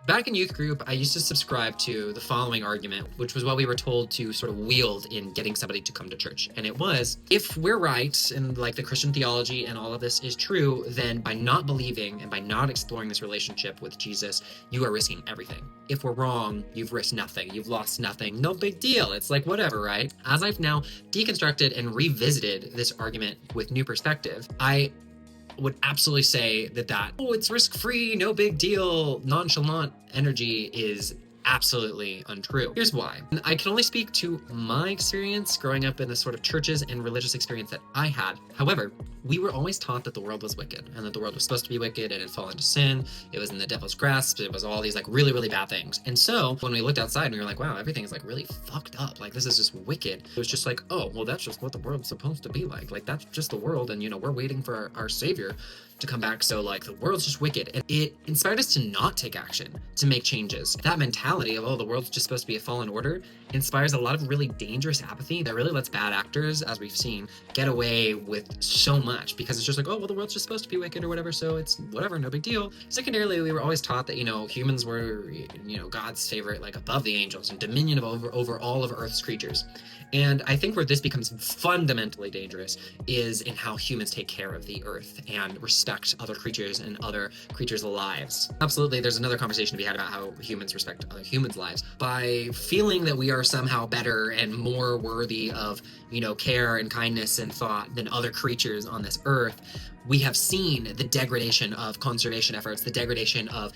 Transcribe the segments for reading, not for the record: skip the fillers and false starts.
Back in youth group, I used to subscribe to the following argument, which was what we were told to sort of wield in getting somebody to come to church. And it was, if we're right and like the Christian theology and all of this is true, then by not believing and by not exploring this relationship with Jesus, you are risking everything. If we're wrong, you've risked nothing. You've lost nothing. No big deal. It's like whatever, right? As I've now deconstructed and revisited this argument with new perspective, I would absolutely say that oh, it's risk-free, no big deal, nonchalant energy is absolutely untrue. Here's why. I can only speak to my experience growing up in the sort of churches and religious experience that I had. However, we were always taught that the world was wicked and that the world was supposed to be wicked. It had fallen into sin. It was in the devil's grasp. It was all these like really, really bad things. And so when we looked outside and we were like, wow, everything is like really fucked up. Like this is just wicked. It was just like, oh, well, that's just what the world's supposed to be like. Like that's just the world. And we're waiting for our savior to come back. So like the world's just wicked. And it inspired us to not take action, to make changes. That mentality of, oh, the world's just supposed to be a fallen order inspires a lot of really dangerous apathy that really lets bad actors, as we've seen, get away with so much because it's just like, oh, well, the world's just supposed to be wicked or whatever. So it's whatever, no big deal. Secondarily, we were always taught that, humans were, God's favorite, like above the angels and dominion over all of Earth's creatures. And I think where this becomes fundamentally dangerous is in how humans take care of the earth and respect other creatures and other creatures' lives. Absolutely, there's another conversation to be had about how humans respect other humans' lives. By feeling that we are somehow better and more worthy of, care and kindness and thought than other creatures on this earth, we have seen the degradation of conservation efforts, the degradation of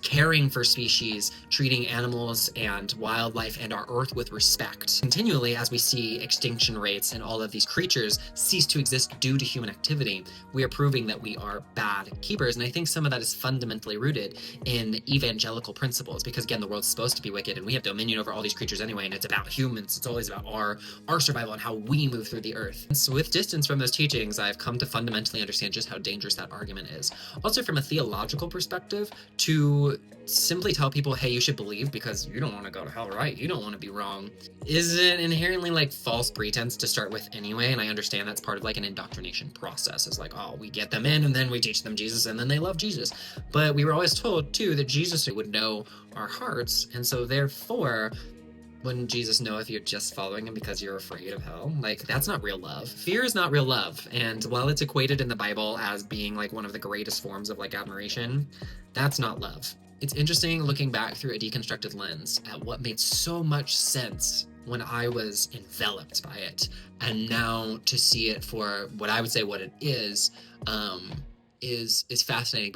caring for species, treating animals and wildlife and our earth with respect. Continually, as we see extinction rates and all of these creatures cease to exist due to human activity, we are proving that we are bad keepers. And I think some of that is fundamentally rooted in evangelical principles, because again, the world's supposed to be wicked and we have dominion over all these creatures anyway, and it's about humans. It's always about our survival and how we move through the earth. And so with distance from those teachings, I've come to fundamentally understand just how dangerous that argument is. Also from a theological perspective, to simply tell people, hey, you should believe because you don't want to go to hell, right? You don't want to be wrong, is an inherently like false pretense to start with anyway. And I understand that's part of like an indoctrination process. It's like, oh, we get them in and then we teach them Jesus and then they love Jesus. But we were always told too that Jesus would know our hearts. And so therefore, wouldn't Jesus know if you're just following him because you're afraid of hell? Like, that's not real love. Fear is not real love. And while it's equated in the Bible as being like one of the greatest forms of like admiration, that's not love. It's interesting looking back through a deconstructed lens at what made so much sense when I was enveloped by it, and now to see it for what I would say what it is fascinating.